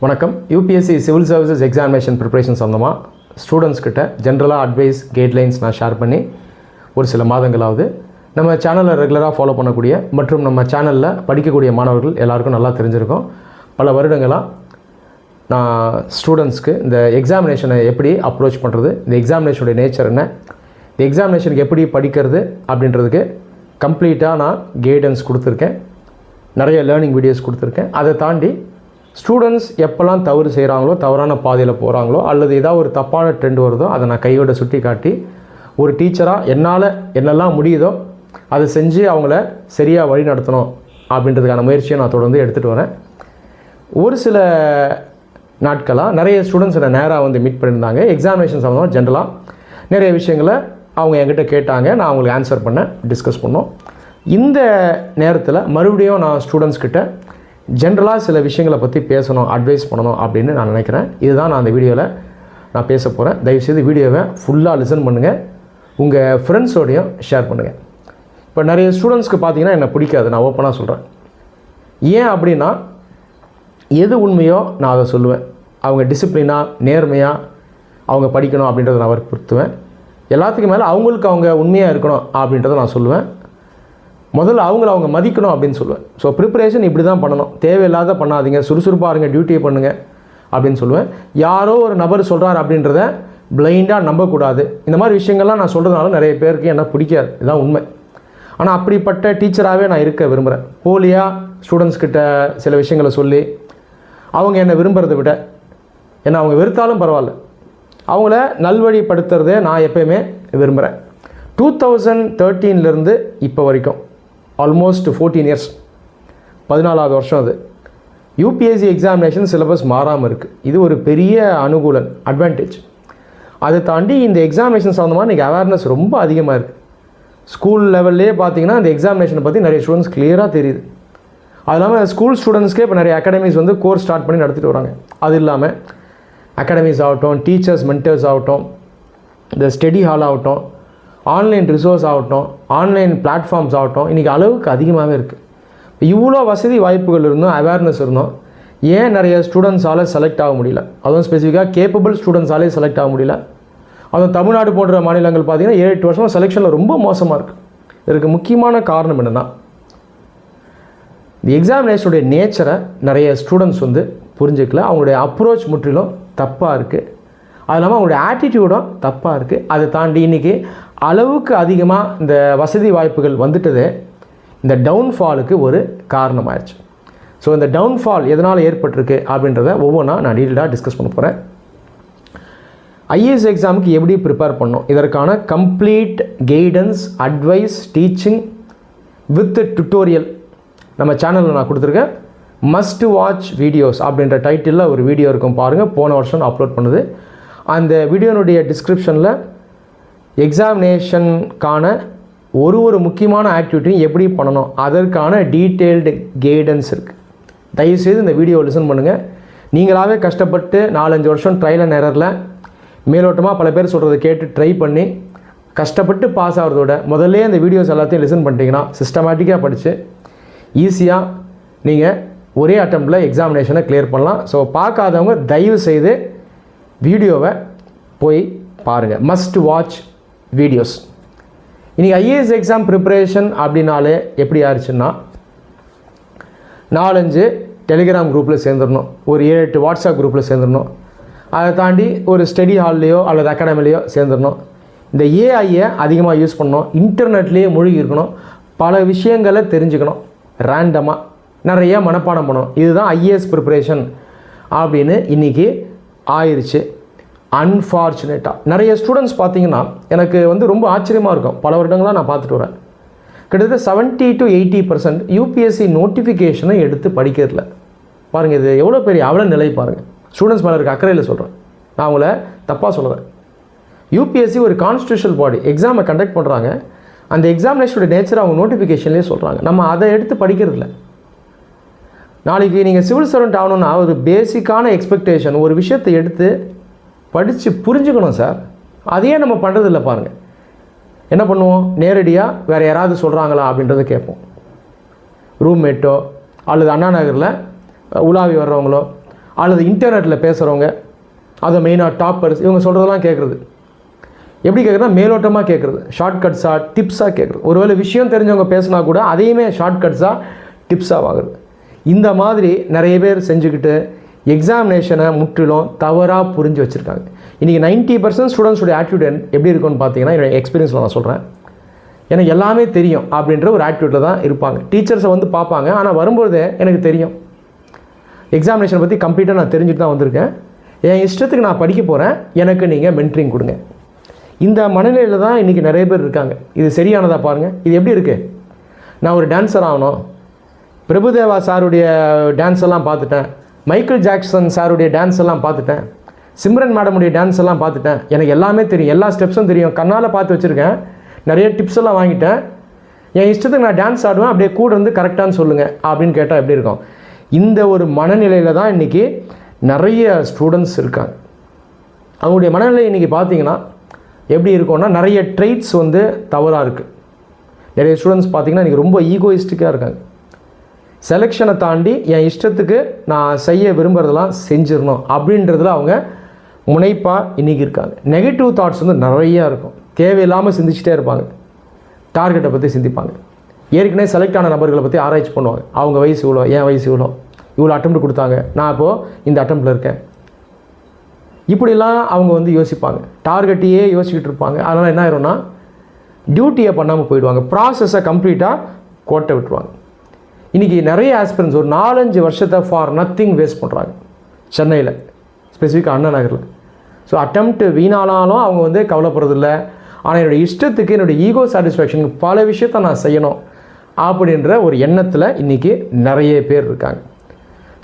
வணக்கம். UPSC civil services examination preparation சம்மந்தமாக students கிட்ட ஜென்ரலாக அட்வைஸ் கைட்லைன்ஸ் நான் ஷேர் பண்ணி ஒரு சில மாதங்களாவது நம்ம சேனலில் ரெகுலராக ஃபாலோ பண்ணக்கூடிய மற்றும் நம்ம சேனலில் படிக்கக்கூடிய மாணவர்கள் எல்லாருக்கும் நல்லா தெரிஞ்சிருக்கும். பல வருடங்களாக நான் ஸ்டூடெண்ட்ஸ்க்கு இந்த எக்ஸாமினேஷனை எப்படி அப்ரோச் பண்ணுறது, இந்த எக்ஸாமினேஷனுடைய நேச்சர் என்ன, இந்த எக்ஸாமினேஷனுக்கு எப்படி படிக்கிறது அப்படின்றதுக்கு கம்ப்ளீட்டாக நான் கைடன்ஸ் கொடுத்துருக்கேன். நிறைய லேர்னிங் வீடியோஸ் கொடுத்துருக்கேன். அதை தாண்டி ஸ்டூடெண்ட்ஸ் எப்போல்லாம் தவறு செய்கிறாங்களோ, தவறான பாதையில் போகிறாங்களோ, அல்லது ஏதாவது ஒரு தப்பான ட்ரெண்ட் வருதோ அதை நான் கையோட சுட்டி காட்டி ஒரு டீச்சராக என்னால் என்னெல்லாம் முடியுதோ அதை செஞ்சு அவங்கள சரியாக வழி நடத்தணும் அப்படின்றதுக்கான முயற்சியை நான் தொடர்ந்து எடுத்துகிட்டு வரேன். ஒரு சில நாட்களாக நிறைய ஸ்டூடெண்ட்ஸ் என்னை நேராக வந்து மீட் பண்ணியிருந்தாங்க. எக்ஸாமினேஷன் சம்மந்தமாக ஜென்ரலாக நிறைய விஷயங்களை அவங்க என்கிட்ட கேட்டாங்க. நான் அவங்களுக்கு ஆன்சர் பண்ண டிஸ்கஸ் பண்ணோம். இந்த நேரத்தில் மறுபடியும் நான் ஸ்டூடெண்ட்ஸ் கிட்ட ஜென்ரலாக சில விஷயங்களை பற்றி பேசணும், அட்வைஸ் பண்ணணும் அப்படின்னு நான் நினைக்கிறேன். இதுதான் நான் அந்த வீடியோவில் நான் பேச போகிறேன். தயவுசெய்து வீடியோவை ஃபுல்லாக லிசன் பண்ணுங்கள், உங்கள் ஃப்ரெண்ட்ஸோடையும் ஷேர் பண்ணுங்கள். இப்போ நிறைய ஸ்டூடெண்ட்ஸ்க்கு பார்த்தீங்கன்னா என்னை பிடிக்காது, நான் ஓப்பனாக சொல்கிறேன். ஏன் அப்படின்னா, எது உண்மையோ நான் அதை சொல்லுவேன். அவங்க டிசிப்ளினாக நேர்மையாக அவங்க படிக்கணும் அப்படின்றத நான் வற்புறுத்துவேன். எல்லாத்துக்கும் மேலே அவங்களுக்கு அவங்க உண்மையாக இருக்கணும் அப்படின்றத நான் சொல்லுவேன். முதல்ல அவங்க மதிக்கணும் அப்படின்னு சொல்லுவேன். ஸோ ப்ரிப்பரேஷன் இப்படி தான் பண்ணணும், தேவையில்லாத பண்ணாதீங்க, சுறுசுறுப்பாக இருங்க, டியூட்டியை பண்ணுங்கள் அப்படின்னு சொல்லுவேன். யாரோ ஒரு நபர் சொல்கிறார் அப்படின்றத பிளைண்டாக நம்பக்கூடாது. இந்த மாதிரி விஷயங்கள்லாம் நான் சொல்கிறதுனால நிறைய பேருக்கு என்ன பிடிக்காது, இதுதான் உண்மை. ஆனால் அப்படிப்பட்ட டீச்சராகவே நான் இருக்க விரும்புகிறேன். போலியாக ஸ்டூடெண்ட்ஸ் கிட்ட சில விஷயங்களை சொல்லி அவங்க என்னை விரும்புகிறத விட, என்னை அவங்க வெறுத்தாலும் பரவாயில்ல, அவங்கள நல்வழிப்படுத்துறதே நான் எப்போயுமே விரும்புகிறேன். 2013 இப்போ வரைக்கும் ஆல்மோஸ்ட் 14 இயர்ஸ், 14வது வருஷம் அது. யூபிஎஸ்சி எக்ஸாமினேஷன் சிலபஸ் மாறாமல் இருக்குது. இது ஒரு பெரிய அனுகூலம், அட்வான்டேஜ். அதை தாண்டி இந்த எக்ஸாமினேஷன் சம்மந்தமாக இன்றைக்கி அவேர்னஸ் ரொம்ப அதிகமாக இருக்குது. ஸ்கூல் லெவல்லே பார்த்தீங்கன்னா இந்த எக்ஸாமினேஷனை பற்றி நிறைய ஸ்டூடெண்ட்ஸ் கிளியராக தெரியுது. அது இல்லாமல் ஸ்கூல் ஸ்டூடெண்ட்ஸ்க்கே இப்போ நிறைய அகாடமிஸ் வந்து கோர்ஸ் ஸ்டார்ட் பண்ணி நடத்திட்டு வராங்க. அது இல்லாமல் அகாடமிஸ் ஆகட்டும், டீச்சர்ஸ் மென்டர்ஸ் ஆகட்டும், இந்த ஸ்டடி ஹால் ஆகட்டும், ஆன்லைன் ரிசோர்ஸ் ஆகட்டும், ஆன்லைன் பிளாட்ஃபார்ம்ஸ் ஆகட்டும், இன்றைக்கி அளவுக்கு அதிகமாகவே இருக்குது. இவ்வளோ வசதி வாய்ப்புகள் இருந்தும், அவேர்னஸ் இருந்தும் ஏன் நிறைய ஸ்டூடெண்ட்ஸால் செலக்ட் ஆக முடியல? அதுவும் ஸ்பெசிஃபிக்காக கேப்பபிள் ஸ்டூடெண்ட்ஸாலே செலக்ட் ஆக முடியல. அதுவும் தமிழ்நாடு போன்ற மாநிலங்கள் பார்த்திங்கன்னா 7-8 வருஷமாக செலெக்ஷனில் ரொம்ப மோசமாக இருக்குது. இதற்கு முக்கியமான காரணம் என்னென்னா, இந்த எக்ஸாமினேஷனுடைய நேச்சரை நிறைய ஸ்டூடெண்ட்ஸ் வந்து புரிஞ்சுக்கல. அவங்களுடைய அப்ரோச் முற்றிலும் தப்பாக இருக்குது. அது இல்லாமல் அவங்களுடைய ஆட்டிடியூடும் தப்பாக இருக்குது. அதை தாண்டி இன்றைக்கி அளவுக்கு அதிகமாக இந்த வசதி வாய்ப்புகள் வந்துட்டதே இந்த டவுன்ஃபாலுக்கு ஒரு காரணமாகிடுச்சு. ஸோ இந்த டவுன்ஃபால் எதனால் ஏற்பட்டிருக்கு அப்படின்றத ஒவ்வொன்றா நான் டீட்டெயிலாக டிஸ்கஸ் பண்ண போகிறேன். ஐஏஎஸ் எக்ஸாமுக்கு எப்படி ப்ரிப்பேர் பண்ணணும், இதற்கான complete guidance, advice, teaching with tutorial நம்ம சேனலில் நான் கொடுத்துருக்கேன். மஸ்ட் வாட்ச் வீடியோஸ் அப்படின்ற டைட்டிலில் ஒரு வீடியோ இருக்கும், பாருங்கள். போன வருஷம் நான் அப்லோட் பண்ணுது. அந்த வீடியோனுடைய டிஸ்கிரிப்ஷனில் எக்ஸாமினேஷனுக்கான ஒரு முக்கியமான ஆக்டிவிட்டியும் எப்படி பண்ணணும் அதற்கான டீட்டெயில்டு கைடன்ஸ் இருக்குது. தயவுசெய்து இந்த வீடியோ லிசன் பண்ணுங்கள். நீங்களாகவே கஷ்டப்பட்டு 4-5 வருஷம் ட்ரையல் அண்ட் எரரில் மேலோட்டமாக பல பேர் சொல்கிறத கேட்டு ட்ரை பண்ணி கஷ்டப்பட்டு பாஸ் ஆகிறதோட முதல்ல இந்த வீடியோஸ் எல்லாத்தையும் லிசன் பண்ணிட்டீங்கன்னா சிஸ்டமேட்டிக்காக படித்து ஈஸியாக நீங்கள் ஒரே அட்டெம்ப்டில் எக்ஸாமினேஷனை கிளியர் பண்ணலாம். ஸோ பார்க்காதவங்க தயவு செய்து வீடியோவை போய் பாருங்கள். Must watch videos. இன்றைக்கி ஐஏஎஸ் எக்ஸாம் ப்ரிப்பரேஷன் அப்படின்னாலே எப்படி ஆயிடுச்சுன்னா, 4-5 டெலிகிராம் குரூப்பில் சேர்ந்துடணும், ஒரு 7-8 வாட்ஸ்அப் குரூப்பில் சேர்ந்துடணும், அதை தாண்டி ஒரு ஸ்டடி ஹால்லையோ அல்லது அகாடமிலையோ சேர்ந்துடணும். இந்த ஏஐயை அதிகமாக யூஸ் பண்ணணும், இன்டர்நெட்லேயே மூழ்கி இருக்கணும், பல விஷயங்களை தெரிஞ்சுக்கணும், ரேண்டமாக நிறைய மனப்பாடம் பண்ணணும். இதுதான் ஐஏஎஸ் ப்ரிப்பரேஷன் அப்படின்னு இன்றைக்கி ஆயிடுச்சு. அன்ஃபார்ச்சுனேட்டாக நிறைய ஸ்டூடெண்ட்ஸ் பார்த்திங்கன்னா எனக்கு வந்து ரொம்ப ஆச்சரியமாக இருக்கும். பல வருடங்களாக நான் பார்த்துட்டு வரேன். கிட்டத்தட்ட 70-80% யூபிஎஸ்சி நோட்டிஃபிகேஷனை எடுத்து படிக்கிறதில்ல. பாருங்கள், இது எவ்வளோ பெரிய அவல நிலை பாருங்கள். ஸ்டூடெண்ட்ஸ் மேலே இருக்க அக்கறையில் சொல்கிறேன், நான் அவங்கள தப்பாக சொல்கிறேன். யூபிஎஸ்சி ஒரு கான்ஸ்டியூஷனல் பாடி, எக்ஸாமை கண்டக்ட் பண்ணுறாங்க. அந்த எக்ஸாமினேஷனுடைய நேச்சர் அவங்க நோட்டிஃபிகேஷன்லேயே சொல்கிறாங்க. நம்ம அதை எடுத்து படிக்கிறதில்ல. நாளைக்கு நீங்கள் சிவில் சர்வெண்ட் ஆகணும்னா ஒரு பேசிக்கான எக்ஸ்பெக்டேஷன், ஒரு விஷயத்தை எடுத்து படித்து புரிஞ்சுக்கணும் சார். அதையே நம்ம பண்ணுறதில்ல. பாருங்கள், என்ன பண்ணுவோம், நேரடியாக வேறு யாராவது சொல்கிறாங்களா அப்படின்றத கேட்போம். ரூம்மேட்டோ அல்லது அண்ணா நகரில் உலாவி வர்றவங்களோ அல்லது இன்டர்நெட்டில் பேசுகிறவங்க, அதை மெயினாக டாப்பர்ஸ், இவங்க சொல்கிறதெல்லாம் கேட்குறது. எப்படி கேட்குறதுனா மேலோட்டமாக கேட்குறது, ஷார்ட்கட்ஸாக டிப்ஸாக கேட்குறது. ஒருவேளை விஷயம் தெரிஞ்சவங்க பேசினா கூட அதையுமே ஷார்ட்கட்ஸாக டிப்ஸாக வாங்குறது. இந்த மாதிரி நிறைய பேர் செஞ்சுக்கிட்டு எக்ஸாமினேஷனை முற்றிலும் தவறாக புரிஞ்சு வச்சுருக்காங்க. இன்றைக்கி 90% ஸ்டூடெண்ட்ஸுடைய ஆட்டிடியூட் எப்படி இருக்குன்னு பார்த்தீங்கன்னா, என்னோடய எக்ஸ்பீரியன்ஸில் நான் சொல்கிறேன், எனக்கு எல்லாமே தெரியும் அப்படின்ற ஒரு ஆட்டிடியூட்டில் தான் இருப்பாங்க. டீச்சர்ஸை வந்து பார்ப்பாங்க, ஆனால் வரும்போதே எனக்கு தெரியும், எக்ஸாமினேஷனை பற்றி கம்ப்ளீட்டாக நான் தெரிஞ்சுட்டு தான் வந்திருக்கேன், என் இஷ்டத்துக்கு நான் படிக்க போகிறேன், எனக்கு நீங்கள் மென்ட்ரிங் கொடுங்க. இந்த மனநிலையில் தான் இன்றைக்கி நிறைய பேர் இருக்காங்க. இது சரியானதாக பாருங்கள். இது எப்படி இருக்குது? நான் ஒரு டான்ஸர் ஆகணும், பிரபுதேவா சாருடைய டான்ஸ் எல்லாம் பார்த்துட்டேன், மைக்கேல் ஜாக்சன் சாருடைய டான்ஸ் எல்லாம் பார்த்துட்டேன், சிம்ரன் மேடமுடைய டான்ஸ் எல்லாம் பார்த்துட்டேன், எனக்கு எல்லாமே தெரியும், எல்லா ஸ்டெப்ஸும் தெரியும், கண்ணால் பார்த்து வச்சுருக்கேன், நிறைய டிப்ஸ் எல்லாம் வாங்கிட்டேன், என் இஷ்டத்துக்கு நான் டான்ஸ் ஆடுவேன், அப்படியே கூட இருந்து கரெக்டானு சொல்லுங்கள் அப்படின்னு கேட்டால் எப்படி இருக்கும்? இந்த ஒரு மனநிலையில் தான் இன்றைக்கி நிறைய ஸ்டூடெண்ட்ஸ் இருக்காங்க. அவங்களுடைய மனநிலை இன்றைக்கி பார்த்தீங்கன்னா எப்படி இருக்கும்னா, நிறைய ட்ரெய்ட்ஸ் வந்து தவறாக இருக்குது. நிறைய ஸ்டூடெண்ட்ஸ் பார்த்திங்கன்னா இன்றைக்கி ரொம்ப ஈகோயிஸ்டிக்காக இருக்காங்க. செலெக்ஷனை தாண்டி என் இஷ்டத்துக்கு நான் செய்ய விரும்புகிறதெல்லாம் செஞ்சிடணும் அப்படின்றதுல அவங்க முனைப்பாக இன்றைக்கி இருக்காங்க. நெகட்டிவ் தாட்ஸ் வந்து நிறையா இருக்கும், தேவையில்லாமல் சிந்திச்சிட்டே இருப்பாங்க, டார்கெட்டை பற்றி சிந்திப்பாங்க, ஏற்கனவே செலக்ட் ஆன நபர்களை பற்றி ஆராய்ச்சி பண்ணுவாங்க. அவங்க வயசு இவ்வளோ, என் வயசு இவ்வளோ அட்டெம்ப்ட் கொடுத்தாங்க, நான் இப்போது இந்த அட்டெம்ப்டில் இருக்கேன், இப்படிலாம் அவங்க வந்து யோசிப்பாங்க, டார்கெட்டையே யோசிச்சுட்டு இருப்பாங்க. அதனால் என்ன ஆயிரும்னா டியூட்டியை பண்ணாமல் போயிடுவாங்க, ப்ராசஸை கம்ப்ளீட்டாக கோட்டை விட்டுருவாங்க. இன்றைக்கி நிறைய ஆஸ்பிரன்ஸ் ஒரு 4-5 வருஷத்தை ஃபார் நத்திங் வேஸ்ட் பண்ணுறாங்க சென்னையில், ஸ்பெசிஃபிக்காக அண்ணா நகரில். ஸோ அட்டெம்ப்ட் வீணானாலும் அவங்க வந்து கவலைப்படுறதில்ல, ஆனால் என்னுடைய இஷ்டத்துக்கு என்னுடைய ஈகோ சாட்டிஸ்ஃபேக்ஷனுக்கு பல விஷயத்தை நான் செய்யணும் அப்படின்ற ஒரு எண்ணத்தில் இன்றைக்கி நிறைய பேர் இருக்காங்க.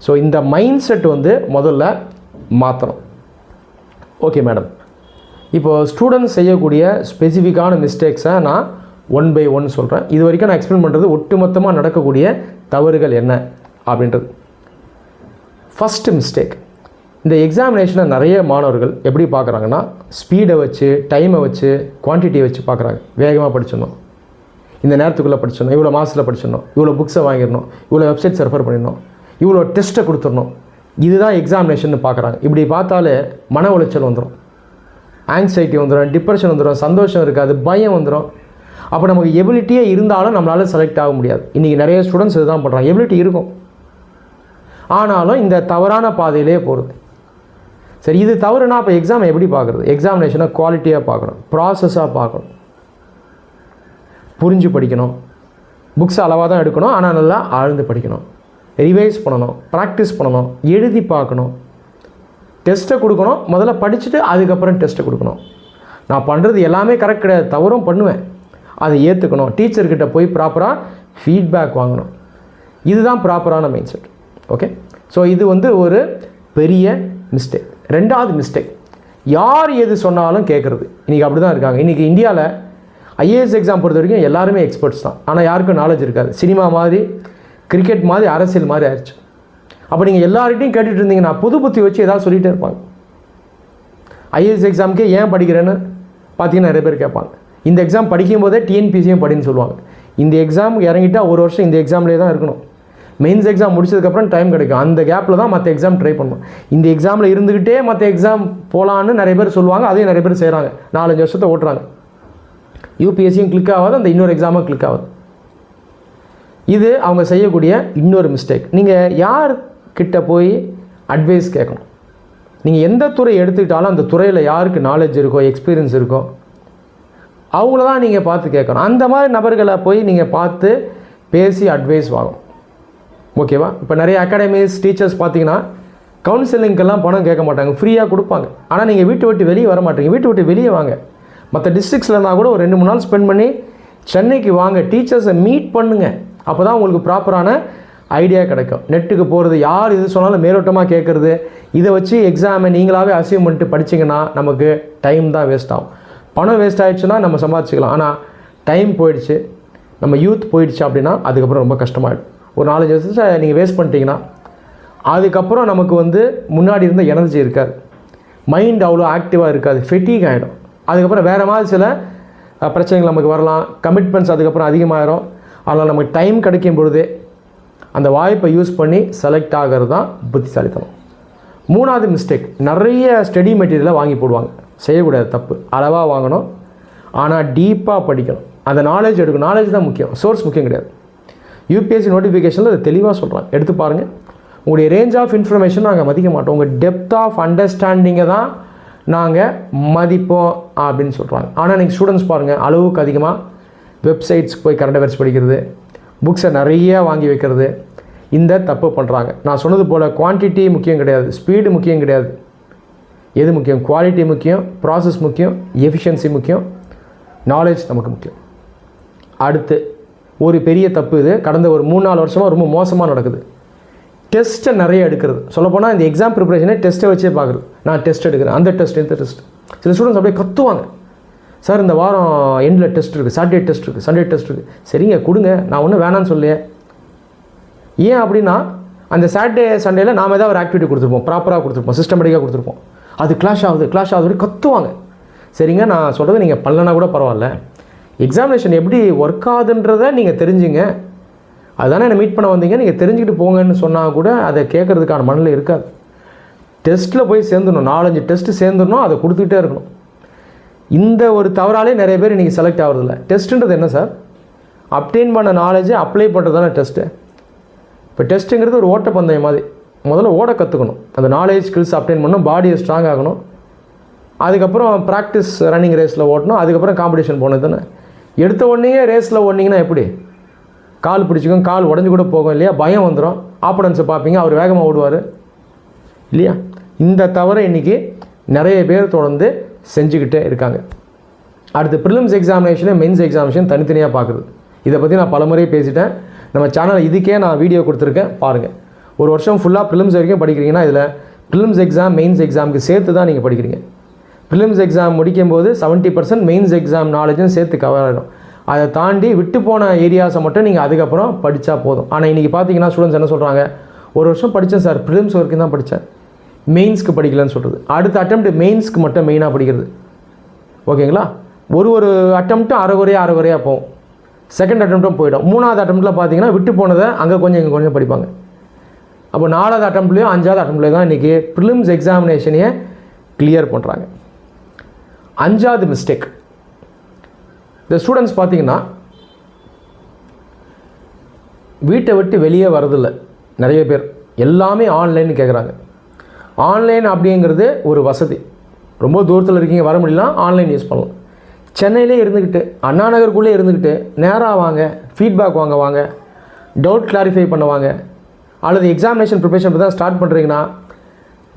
ஸோ இந்த மைண்ட் செட் வந்து முதல்ல மாற்றணும். ஓகே மேடம், இப்போது ஸ்டூடெண்ட்ஸ் செய்யக்கூடிய ஸ்பெசிஃபிக்கான மிஸ்டேக்ஸை நான் 1 by 1 சொல்கிறேன். இது வரைக்கும் நான் எக்ஸ்பிளைன் பண்ணுறது ஒட்டுமொத்தமாக நடக்கக்கூடிய தவறுகள் என்ன அப்படின்றது. ஃபஸ்ட்டு மிஸ்டேக், இந்த எக்ஸாமினேஷனை நிறைய மாணவர்கள் எப்படி பார்க்குறாங்கன்னா, ஸ்பீடை வச்சு, டைமை வச்சு, குவான்டிட்டியை வச்சு பார்க்குறாங்க. வேகமாக படிச்சிடணும், இந்த நேரத்துக்குள்ளே படிச்சிடணும், இவ்வளோ மாதத்தில் படிச்சிடணும், இவ்வளோ புக்ஸை வாங்கிடணும், இவ்வளோ வெப்சைட்ஸ் ரெஃபர் பண்ணிடணும், இவ்வளோ டெஸ்ட்டை கொடுத்துடணும், இதுதான் எக்ஸாமினேஷன் பார்க்குறாங்க. இப்படி பார்த்தாலே மன உளைச்சல் வந்துடும், ஆங்ஸைட்டி வந்துடும், டிப்ரெஷன் வந்துடும், சந்தோஷம் இருக்காது, பயம் வந்துடும். அப்போ நமக்கு எபிலிட்டியே இருந்தாலும் நம்மளால் செலக்ட் ஆக முடியாது. இன்றைக்கி நிறைய ஸ்டூடெண்ட்ஸ் இதுதான் பண்ணுறாங்க, எபிலிட்டி இருக்கும் ஆனாலும் இந்த தவறான பாதையிலே போகிறது. சரி, இது தவறுனா அப்போ எக்ஸாம் எப்படி பார்க்குறது? எக்ஸாமினேஷனை குவாலிட்டியாக பார்க்கணும், ப்ராசஸாக பார்க்கணும், புரிஞ்சு படிக்கணும், புக்ஸ் அளவாக தான் எடுக்கணும், ஆனால் நல்லா ஆழ்ந்து படிக்கணும், ரிவைஸ் பண்ணணும், ப்ராக்டிஸ் பண்ணணும், எழுதி பார்க்கணும், டெஸ்ட்டை கொடுக்கணும். முதல்ல படிச்சுட்டு அதுக்கப்புறம் டெஸ்ட்டை கொடுக்கணும். நான் பண்ணுறது எல்லாமே கரெக்ட் கிடையாது, தவறும் பண்ணுவேன், அதை ஏற்றுக்கணும், டீச்சர்கிட்ட போய் ப்ராப்பராக ஃபீட்பேக் வாங்கணும். இதுதான் ப்ராப்பரான மைண்ட் செட். ஓகே, ஸோ இது வந்து ஒரு பெரிய மிஸ்டேக். ரெண்டாவது மிஸ்டேக், யார் எது சொன்னாலும் கேட்குறது. இன்றைக்கி அப்படி தான் இருக்காங்க. இன்றைக்கி இந்தியாவில் ஐஏஎஸ் எக்ஸாம் பொறுத்த வரைக்கும் எல்லாருமே எக்ஸ்பர்ட்ஸ் தான், ஆனால் யாருக்கும் நாலேஜ் இருக்காது. சினிமா மாதிரி, கிரிக்கெட் மாதிரி, அரசியல் மாதிரி ஆயிடுச்சு. அப்போ நீங்கள் எல்லார்கிட்டையும் கேட்டுட்டு இருந்தீங்கன்னா புது புத்தி வச்சு ஏதாவது சொல்லிகிட்டே இருப்பாங்க. ஐஏஎஸ் எக்ஸாமுக்கே ஏன் படிக்கிறேன்னு பார்த்தீங்கன்னா நிறைய பேர் கேட்பாங்க. இந்த எக்ஸாம் படிக்கும் போதே டிஎன்பிசியும் படின்னு சொல்லுவாங்க. இந்த எக்ஸாம் இறங்கிட்டால் ஒரு வருஷம் இந்த எக்ஸாம்லேயே தான் இருக்கணும். மெயின்ஸ் எக்ஸாம் முடிச்சதுக்கப்புறம் டைம் கிடைக்கும், அந்த கேப்பில் தான் மற்ற எக்ஸாம் ட்ரை பண்ணணும். இந்த எக்ஸாமில் இருந்துக்கிட்டே மற்ற எக்ஸாம் போகலான்னு நிறைய பேர் சொல்லுவாங்க, அதையும் நிறைய பேர் செய்கிறாங்க. 4-5 வருஷத்தை ஓட்டுறாங்க. யூபிஎஸ்சியும் கிளிக் ஆகாது, அந்த இன்னொரு எக்ஸாமும் கிளிக் ஆகுது. இது அவங்க செய்யக்கூடிய இன்னொரு மிஸ்டேக். நீங்கள் யார்கிட்ட போய் அட்வைஸ் கேட்கணும்? நீங்கள் எந்த துறை எடுத்துக்கிட்டாலும் அந்த துறையில் யாருக்கு நாலேஜ் இருக்கோ, எக்ஸ்பீரியன்ஸ் இருக்கோ, அவங்கள தான் நீங்கள் பார்த்து கேட்கணும். அந்த மாதிரி நபர்களை போய் நீங்கள் பார்த்து பேசி அட்வைஸ் வாங்கணும். ஓகேவா? இப்போ நிறைய அகாடமிஸ், டீச்சர்ஸ் பார்த்தீங்கன்னா கவுன்சிலிங்கெல்லாம் பணம் கேட்க மாட்டாங்க, ஃப்ரீயாக கொடுப்பாங்க. ஆனால் நீங்கள் வீட்டை விட்டு வெளியே வர மாட்டீங்க. வீட்டை விட்டு வெளியே வாங்க, மற்ற டிஸ்ட்ரிக்ஸ்லனா கூட ஒரு 2-3 நாள் ஸ்பெண்ட் பண்ணி சென்னைக்கு வாங்க, டீச்சர்ஸை மீட் பண்ணுங்கள். அப்போ தான் உங்களுக்கு ப்ராப்பரான ஐடியா கிடைக்கும். நெட்டுக்கு போகிறது, யார் இது சொன்னாலும் மேலோட்டமாக கேட்குறது, இதை வச்சு எக்ஸாமை நீங்களாகவே அசீவ் பண்ணிட்டு படிச்சிங்கன்னா நமக்கு டைம் தான் வேஸ்ட் ஆகும். பணம் வேஸ்ட் ஆகிடுச்சுன்னா நம்ம சம்பாதிச்சிக்கலாம், ஆனால் டைம் போயிடுச்சு, நம்ம யூத் போயிடுச்சு அப்படின்னா அதுக்கப்புறம் ரொம்ப கஷ்டமாயிடும். ஒரு 4-5 வருஷத்தை நீங்கள் வேஸ்ட் பண்ணிட்டீங்கன்னா அதுக்கப்புறம் நமக்கு வந்து முன்னாடி இருந்த எனர்ஜி இருக்காது, மைண்ட் அவ்வளோ ஆக்டிவாக இருக்காது, ஃபெட்டிக் ஆகிடும். அதுக்கப்புறம் வேறு மாதிரி சில பிரச்சனைகள் நமக்கு வரலாம், கமிட்மெண்ட்ஸ் அதுக்கப்புறம் அதிகமாகிடும். அதனால் நமக்கு டைம் கிடைக்கும் பொழுதே அந்த வாய்ப்பை யூஸ் பண்ணி செலக்ட் ஆகிறது தான் புத்திசாலித்தனம். மூணாவது மிஸ்டேக், நிறைய ஸ்டடி மெட்டீரியலை வாங்கி போடுவாங்க. செய்யக்கூடாது தப்பு. அளவாக வாங்கணும், ஆனால் டீப்பாக படிக்கணும். அந்த நாலேஜ் எடுக்கணும். நாலேஜ் தான் முக்கியம், சோர்ஸ் முக்கியம் கிடையாது. யூபிஎஸ்சி நோட்டிஃபிகேஷனில் அதை தெளிவாக சொல்கிறேன், எடுத்து பாருங்கள். உங்களுடைய ரேஞ்ச் ஆஃப் இன்ஃபர்மேஷன் நாங்கள் மதிக்க மாட்டோம், உங்கள் டெப்த் ஆஃப் அண்டர்ஸ்டாண்டிங்கை தான் நாங்கள் மதிப்போம் அப்படின்னு சொல்கிறாங்க. ஆனால் நீங்கள் ஸ்டூடெண்ட்ஸ் பாருங்கள், அளவுக்கு அதிகமாக வெப்சைட்ஸ்க்கு போய் கரண்ட் அஃபேர்ஸ் படிக்கிறது, புக்ஸை நிறைய வாங்கி வைக்கிறது, இந்த தப்பு பண்ணுறாங்க. நான் சொன்னது போல் குவான்டிட்டி முக்கியம் கிடையாது, ஸ்பீடு முக்கியம் கிடையாது. எது முக்கியம்? குவாலிட்டி முக்கியம், ப்ராசஸ் முக்கியம், எஃபிஷியன்சி முக்கியம், நாலேஜ் நமக்கு முக்கியம். அடுத்து ஒரு பெரிய தப்பு இது, கடந்த ஒரு 3-4 வருஷமாக ரொம்ப மோசமாக நடக்குது. டெஸ்ட்டை நிறைய எடுக்கிறது. சொல்லப்போனால் இந்த எக்ஸாம் ப்ரிப்பரேஷனே டெஸ்ட்டை வச்சே பார்க்குறது. நான் டெஸ்ட் எடுக்கிறேன், அந்த டெஸ்ட் இந்த டெஸ்ட். சில ஸ்டூடெண்ட்ஸ் அப்படியே கத்துவாங்க, சார் இந்த வாரம் எண்டில் டெஸ்ட் இருக்குது, சாட்டர்டே டெஸ்ட் இருக்குது, சண்டே டெஸ்ட் இருக்குது. சரிங்க கொடுங்க, நான் ஒன்றும் வேணான்னு சொல்லையே. ஏன் அப்படின்னா அந்த சாட்டர்டே சண்டேயில் நாம் ஏதாவது ஒரு ஆக்டிவிட்டி கொடுத்துருப்போம், ப்ராப்பராக கொடுத்துருப்போம், சிஸ்டமேட்டிக்காக கொடுத்துருப்போம். அது கிளாஷ் ஆகுது கத்துவாங்க. சரிங்க, நான் சொல்கிறது நீங்கள் பண்ணலனா கூட பரவாயில்ல, எக்ஸாமினேஷன் எப்படி ஒர்க் ஆகுதுன்றதை நீங்கள் தெரிஞ்சுங்க. அதுதானே என்னை மீட் பண்ண வந்தீங்க, நீங்கள் தெரிஞ்சுக்கிட்டு போங்கன்னு சொன்னால் கூட அதை கேட்குறதுக்கான மனநிலை இருக்காது. டெஸ்ட்டில் போய் சேர்ந்துடணும், 4-5 டெஸ்ட்டு சேர்ந்துடணும், அதை கொடுத்துக்கிட்டே இருக்கணும். இந்த ஒரு தவறாலே நிறைய பேர் இன்றைக்கி செலக்ட் ஆகிறதில்ல. டெஸ்ட்டுன்றது என்ன சார்? அப்டெயின் பண்ண நாலேஜை அப்ளை பண்ணுறது தானே டெஸ்ட்டு. இப்போ டெஸ்ட்டுங்கிறது ஒரு ஓட்டப்பந்தயம் மாதிரி. முதல்ல ஓட கற்றுக்கணும், அந்த நாலேஜ் ஸ்கில்ஸ் அப்டெயின் பண்ணணும், பாடியை ஸ்ட்ராங் ஆகணும். அதுக்கப்புறம் ப்ராக்டிஸ் ரன்னிங் ரேஸில் ஓட்டணும், அதுக்கப்புறம் காம்படிஷன் போனது தானே. எடுத்த உடனே ரேஸில் ஓடினீங்கன்னா எப்படி? கால் பிடிச்சிக்கும், கால் உடஞ்சி கூட போகும் இல்லையா, பயம் வந்துடும். ஆப்போனன்ஸை பார்ப்பீங்க, அவர் வேகமாக ஓடுவார் இல்லையா. இந்த தவிர இன்றைக்கி நிறைய பேர் தொடர்ந்து செஞ்சுக்கிட்டே இருக்காங்க. அடுத்து ப்ரிலிம்ஸ் எக்ஸாமினேஷனு, மெயின்ஸ் எக்ஸாமினேஷன் தனித்தனியாக பார்க்குறது. இதை பற்றி நான் பலமுறை பேசிட்டேன். நம்ம சேனலில் இதுக்கே நான் வீடியோ கொடுத்துருக்கேன், பாருங்கள். ஒரு வருஷம் ஃபுல்லாக ப்ரிலிம்ஸ் வரைக்கும் படிக்கிறீங்கன்னா இதில் ப்ரிலிம்ஸ் எக்ஸாம் மெயின்ஸ் எக்ஸாமுக்கு சேர்த்து தான் நீங்கள் படிக்கிறீங்க. ப்ரிலிம்ஸ் எக்ஸாம் முடிக்கும் போது 70% மெயின்ஸ் எக்ஸாம் நாலேஜும் சேர்த்து கவர் ஆகிடும். அதை தாண்டி விட்டு போன ஏரியாஸை மட்டும் நீங்கள் அதுக்கப்புறம் படித்தா போதும். ஆனால் இன்றைக்கி பார்த்தீங்கன்னா ஸ்டூடெண்ட்ஸ் என்ன சொல்கிறாங்க, ஒரு வருஷம் படித்தேன் சார், ப்ரிலிம்ஸ் வரைக்கும் தான் படித்தேன், மெயின்ஸ்க்கு படிக்கலன்னு சொல்கிறது. அடுத்த அட்டெம்ப்ட் மெயின்ஸ்க்கு மட்டும் மெயினாக படிக்கிறது. ஓகேங்களா? ஒரு அட்டெம்ப்ட்டும் அரைகுறையாக போகும், செகண்ட் அட்டெம்ப்ட்டும் போயிடும். 3வது அட்டெம்ப்ட்டில் பார்த்தீங்கன்னா விட்டு போனதை அங்கே கொஞ்சம் இங்கே கொஞ்சம் படிப்பாங்க. அப்போ 4வது அட்டெம்ப்ட்லேயும் 5வது அட்டெம்ப்ட்லேயும் தான் இன்றைக்கி ப்ரிலிம்ஸ் எக்ஸாமினேஷனையே கிளியர் பண்ணுறாங்க. 5வது மிஸ்டேக், இந்த ஸ்டூடெண்ட்ஸ் பார்த்தீங்கன்னா வீட்டை விட்டு வெளியே வரதில்லை நிறைய பேர், எல்லாமே ஆன்லைன்னு கேட்குறாங்க. ஆன்லைன் அப்படிங்கிறது ஒரு வசதி. ரொம்ப தூரத்தில் இருக்கீங்க, வர முடியலாம், ஆன்லைன் யூஸ் பண்ணலாம். சென்னையிலே இருந்துக்கிட்டு, அண்ணா நகருக்குள்ளே இருந்துக்கிட்டு நேராக வாங்க, ஃபீட்பேக் வாங்க, டவுட் கிளாரிஃபை பண்ணுவாங்க. அல்லது எக்ஸாமினேஷன் ப்ரிப்பரேஷன் இப்போ தான் ஸ்டார்ட் பண்ணுறீங்கன்னா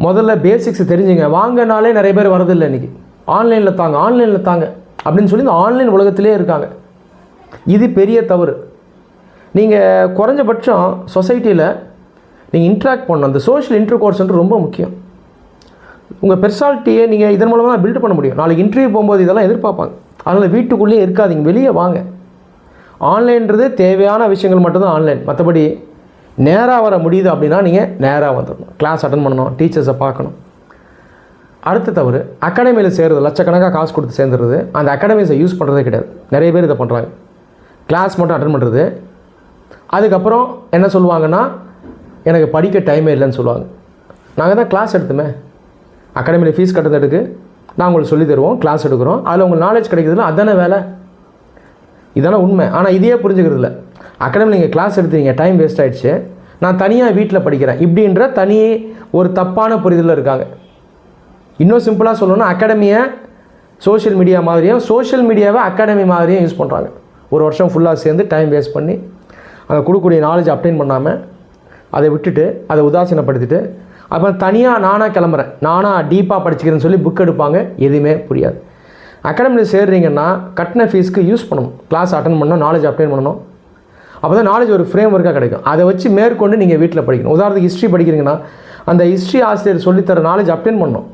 முதல்ல பேசிக்ஸ் தெரிஞ்சுங்க. வாங்கினாலே நிறைய பேர் வரதில்லை இன்றைக்கி. ஆன்லைனில் தாங்க அப்படின்னு சொல்லி இந்த ஆன்லைன் உலகத்திலே இருக்காங்க. இது பெரிய தவறு. நீங்கள் குறைஞ்சபட்சம் சொசைட்டியில் நீங்கள் இன்ட்ராக்ட் பண்ணணும். அந்த சோஷியல் இன்டர்கோர்ஸ்ன்றது ரொம்ப முக்கியம். உங்கள் பெர்சாலிட்டியை நீங்கள் இதன் மூலமாக தான் பில்ட் பண்ண முடியும். நாளைக்கு இன்டர்வியூ போகும்போது இதெல்லாம் எதிர்பார்ப்பாங்க. அதனால் வீட்டுக்குள்ளேயே இருக்காதீங்க, வெளியே வாங்க. ஆன்லைன்றது தேவையான விஷயங்கள் மட்டும்தான் ஆன்லைன். மற்றபடி நேராக வர முடியுது அப்படின்னா நீங்கள் நேராக வந்துடணும், கிளாஸ் அட்டன் பண்ணணும், டீச்சர்ஸை பார்க்கணும். அடுத்த தவறு, அகாடமியில் சேர்றது, லட்சக்கணக்காக காசு கொடுத்து சேர்ந்துடுறது, அந்த அகாடமிஸை யூஸ் பண்ணுறதே கிடையாது. நிறைய பேர் இதை பண்ணுறாங்க. கிளாஸ் மட்டும் அட்டன் பண்ணுறது, அதுக்கப்புறம் என்ன சொல்லுவாங்கன்னா எனக்கு படிக்க டைமே இல்லைன்னு சொல்லுவாங்க. நாங்கள் தான் கிளாஸ் எடுத்துமே, அகாடமியில் ஃபீஸ் கட்டுறதுக்கு நான் உங்களுக்கு சொல்லி தருவோம், கிளாஸ் எடுக்கிறோம், அதில் உங்களுக்கு நாலேஜ் கிடைக்கிறதுல அதானே வேலை, இதானே உண்மை. ஆனால் இதையே புரிஞ்சுக்கிறது இல்லை. அகாடமியில் நீங்கள் கிளாஸ் எடுத்தீங்க, டைம் வேஸ்ட் ஆகிடுச்சு, நான் தனியாக வீட்டில் படிக்கிறேன் இப்படின்ற தனி ஒரு தப்பான புரிதலில் இருக்காங்க. இன்னும் சிம்பிளாக சொல்லணும்னா அகாடமியை சோஷியல் மீடியா மாதிரியும், சோஷியல் மீடியாவை அகாடமி மாதிரியும் யூஸ் பண்ணுறாங்க. ஒரு வருஷம் ஃபுல்லாக சேர்ந்து டைம் வேஸ்ட் பண்ணி அங்கே கொடுக்கக்கூடிய நாலேஜ் அப்டைன் பண்ணாமல் அதை விட்டுட்டு அதை உதாசீனப்படுத்திட்டு அப்புறம் தனியாக நானாக கிளம்புறேன், நானாக டீப்பாக படிச்சுக்கிறேன்னு சொல்லி புக் எடுப்பாங்க. எதுவுமே புரியாது. அகாடமியில் சேர்றீங்கன்னா கட்டின ஃபீஸ்க்கு யூஸ் பண்ணணும், கிளாஸ் அட்டன் பண்ணணும், நாலேஜ் அப்டைன் பண்ணணும். அப்போ தான் நாலேஜ் ஒரு ஃப்ரேம் ஒர்க்காக கிடைக்கும். அதை வச்சு மேற்கொண்டு நீங்கள் வீட்டில் படிக்கணும். உதாரணத்துக்கு ஹிஸ்ட்ரி படிக்கிறீங்கன்னா அந்த ஹிஸ்ட்ரி ஆசிரியர் சொல்லித்தர நாலேஜ் அப்டைன் பண்ணணும்.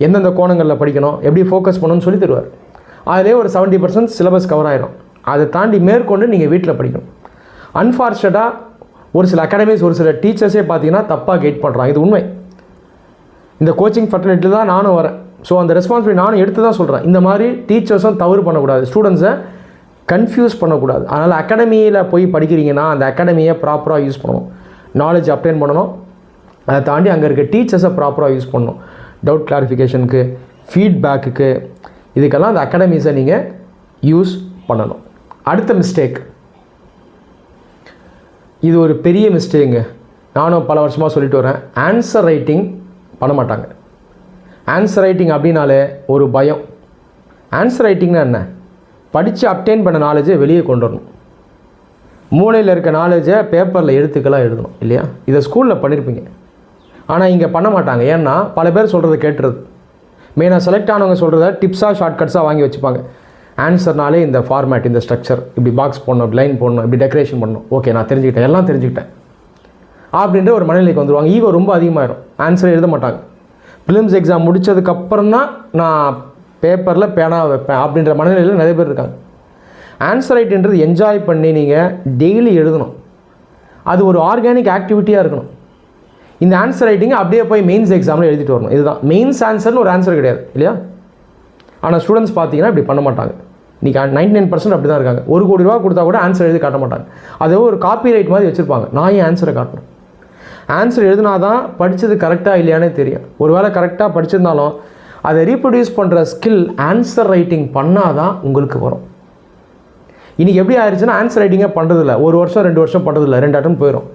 எந்தெந்த கோணங்களில் படிக்கணும், எப்படி ஃபோக்கஸ் பண்ணணும்னு சொல்லி தருவார். அதிலே ஒரு 70% சிலபஸ் கவர் ஆகிடும். அதை தாண்டி மேற்கொண்டு நீங்கள் வீட்டில் படிக்கணும். அன்ஃபார்ச்சுனேட்டாக ஒரு சில அகாடமிஸ், ஒரு சில டீச்சர்ஸே பார்த்தீங்கன்னா தப்பாக கைட் பண்ணுறாங்க. இது உண்மை. இந்த கோச்சிங் ஃபெட்டர்னிட்டியில் தான் நானும் வரேன். ஸோ அந்த ரெஸ்பான்சிபிலிட்டி நானும் எடுத்து தான் சொல்கிறேன். இந்த மாதிரி டீச்சர்ஸும் தவறு பண்ணக்கூடாது, ஸ்டூடெண்ட்ஸை கன்ஃபியூஸ் பண்ணக்கூடாது. அதனால் அகாடமியில் போய் படிக்கிறீங்கன்னா அந்த அகாடமியை ப்ராப்பராக யூஸ் பண்ணணும், நாலேஜ் அப்டைன் பண்ணணும், அதை தாண்டி அங்கே இருக்க டீச்சர்ஸை ப்ராப்பராக யூஸ் பண்ணணும். டவுட் கிளாரிஃபிகேஷனுக்கு, ஃபீட்பேக்குக்கு, இதுக்கெல்லாம் அந்த அகாடமிஸை நீங்கள் யூஸ் பண்ணணும். அடுத்த மிஸ்டேக், இது ஒரு பெரிய மிஸ்டேக்குங்க. நானும் பல வருஷமாக சொல்லிட்டு வரேன். ஆன்சர் ரைட்டிங் பண்ண மாட்டாங்க. ஆன்சர் ரைட்டிங் அப்படின்னாலே ஒரு பயம். ஆன்சர் ரைட்டிங்னா என்ன? படித்து அப்டெயின் பண்ண நாலேஜை வெளியே கொண்டு வரணும். மூளையில் இருக்க நாலேஜை பேப்பரில் எழுத்துக்களாக எழுதணும் இல்லையா? இதை ஸ்கூலில் பண்ணியிருப்பீங்க. ஆனால் இங்கே பண்ண மாட்டாங்க. ஏன்னா பல பேர் சொல்கிறத கேட்டுறது, மெயினாக செலக்ட் ஆனவங்க சொல்கிறத டிப்ஸாக ஷார்ட்கட்ஸாக வாங்கி வச்சுப்பாங்க. ஆன்சர்னாலே இந்த ஃபார்மேட், இந்த ஸ்ட்ரக்சர், இப்படி பாக்ஸ் போடணும், இப்படி லைன் போடணும், இப்படி டெக்கரேஷன் பண்ணணும். ஓகே, நான் தெரிஞ்சுக்கிட்டேன், எல்லாம் தெரிஞ்சுக்கிட்டேன் அப்படின்ற ஒரு மனநிலைக்கு வந்துடுவாங்க. ஈகோ ரொம்ப அதிகமாகிடும். ஆன்சர் எழுத மாட்டாங்க. ப்ரிலிம்ஸ் எக்ஸாம் முடித்ததுக்கப்புறம் தான் நான் பேப்பரில் பேனாக வைப்பேன் அப்படின்ற மனநிலையில் நிறைய பேர் இருக்காங்க. ஆன்சர் ரைட்டுன்றது என்ஜாய் பண்ணி நீங்கள் டெய்லி எழுதணும். அது ஒரு ஆர்கானிக் ஆக்டிவிட்டியாக இருக்கணும். இந்த ஆன்சர் ரைட்டிங்கை அப்படியே போய் மெயின்ஸ் எக்ஸாமில் எழுதிட்டு வரணும். இதுதான் மெயின்ஸ் ஆன்சர்னு ஒரு ஆன்சர் கிடையாது இல்லையா? ஆனால் ஸ்டூடெண்ட்ஸ் பார்த்தீங்கன்னா இப்படி பண்ண மாட்டாங்க. இன்றைக்கி 99% அப்படி தான் இருக்காங்க. 1 கோடி ரூபா கொடுத்தா கூட ஆன்சர் எழுதி காட்ட மாட்டாங்க. அதே ஒரு காப்பி ரைட் மாதிரி வச்சுருப்பாங்க. நான் ஏன் ஆன்சரை காட்டணும்? ஆன்சர் எழுதினா தான் படித்தது கரெக்டாக இல்லையானே தெரியும். ஒரு வேளை கரெக்டாக படிச்சிருந்தாலும் அதை ரீப்ரொடியூஸ் பண்ணுற ஸ்கில் ஆன்சர் ரைட்டிங் பண்ணால் தான் உங்களுக்கு வரும். இன்றைக்கி எப்படி ஆயிடுச்சுன்னா ஆன்சர் ரைட்டிங்கே பண்ணுறதில்ல. 1 வருஷம் 2 வருஷம் பண்ணுறதில்ல, 2 அட்டம் போயிடும்.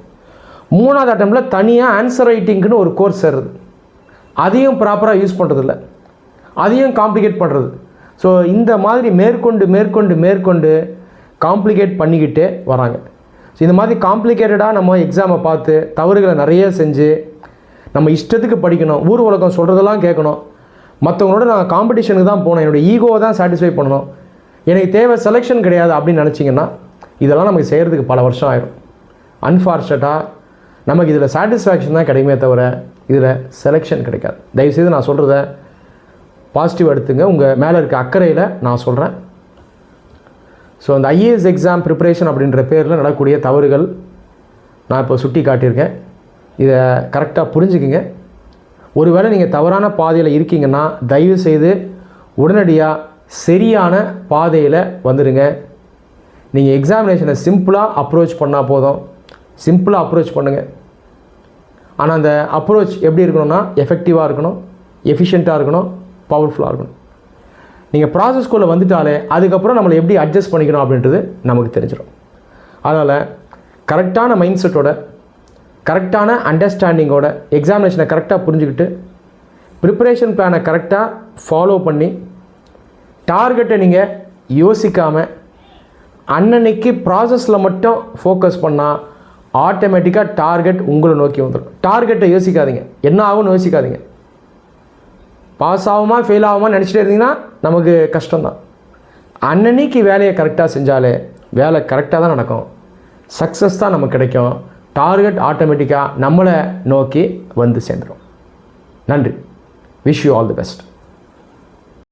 3வது அட்டம்ப்டில் தனியாக ஆன்சர் ரைட்டிங்க்குன்னு ஒரு கோர்ஸ் சேருது. அதையும் ப்ராப்பராக யூஸ் பண்ணுறதில்ல, அதையும் காம்ப்ளிகேட் பண்ணுறது. ஸோ இந்த மாதிரி மேற்கொண்டு காம்ப்ளிகேட் பண்ணிக்கிட்டே வராங்க. ஸோ இந்த மாதிரி காம்ப்ளிகேட்டடாக நம்ம எக்ஸாமை பார்த்து தவறுகளை நிறைய செஞ்சு நம்ம இஷ்டத்துக்கு படிக்கணும், ஊர் உலகம் சொல்கிறதெல்லாம் கேட்கணும், மற்றவங்களோட நான் காம்படிஷனுக்கு தான் போகணும், என்னோடய ஈகோவை தான் சாட்டிஸ்ஃபை பண்ணணும், எனக்கு தேவை செலெக்ஷன் கிடையாது அப்படின்னு நினச்சிங்கன்னா இதெல்லாம் நமக்கு செய்கிறதுக்கு பல வருஷம் ஆயிடும். அன்ஃபார்ச்சுனேட்டாக நமக்கு இதில் சாட்டிஸ்ஃபேக்ஷன் தான் கிடைக்குமே தவிர இதில் செலெக்ஷன் கிடைக்காது. தயவுசெய்து நான் சொல்கிறத பாசிட்டிவ் எடுத்துங்க. உங்கள் மேலே இருக்க அக்கறையில் நான் சொல்கிறேன். ஸோ அந்த ஐஏஎஸ் எக்ஸாம் ப்ரிப்பரேஷன் அப்படின்ற பேரில் நடக்கக்கூடிய தவறுகள் நான் இப்போ சுட்டி காட்டியிருக்கேன். இதை கரெக்டாக புரிஞ்சுக்குங்க. ஒருவேளை நீங்கள் தவறான பாதையில் இருக்கீங்கன்னா தயவுசெய்து உடனடியாக சரியான பாதையில் வந்துடுங்க. நீங்கள் எக்ஸாமினேஷனை சிம்பிளாக அப்ரோச் பண்ணால் போதும். சிம்பிளாக அப்ரோச் பண்ணுங்கள். ஆனால் அந்த அப்ரோச் எப்படி இருக்கணும்னா எஃபெக்டிவாக இருக்கணும், எஃபிஷியண்ட்டாக இருக்கணும், பவர்ஃபுல்லாக இருக்கணும். நீங்கள் ப்ராசஸ்குள்ளே வந்துட்டாலே அதுக்கப்புறம் நம்மளை எப்படி அட்ஜஸ்ட் பண்ணிக்கணும் அப்படின்றது நமக்கு தெரிஞ்சிடும். அதனால் கரெக்டான மைண்ட் செட்டோட, கரெக்டான அண்டர்ஸ்டாண்டிங்கோட எக்ஸாமினேஷனை கரெக்டாக புரிஞ்சுக்கிட்டு ப்ரிப்பரேஷன் பிளானை கரெக்டாக ஃபாலோ பண்ணி டார்கெட்டை நீங்கள் யோசிக்காமல் அன்னன்னைக்கு ப்ராசஸில் மட்டும் ஃபோக்கஸ் பண்ணால் ஆட்டோமேட்டிக்காக டார்கெட் உங்களை நோக்கி வந்துடும். டார்கெட்டை யோசிக்காதீங்க, என்ன ஆகும்னு யோசிக்காதீங்க. பாஸ் ஆகுமா ஃபெயில் ஆகுமா நினச்சிட்டே இருந்தீங்கன்னா நமக்கு கஷ்டம்தான். அன்னன்னைக்கு வேலையை கரெக்டாக செஞ்சாலே வேலை கரெக்டாக தான் நடக்கும், சக்ஸஸ் தான் நமக்கு கிடைக்கும். டார்கெட் ஆட்டோமேட்டிக்காக நம்மளை நோக்கி வந்து சேர்ந்துடும். நன்றி. Wish you all the best.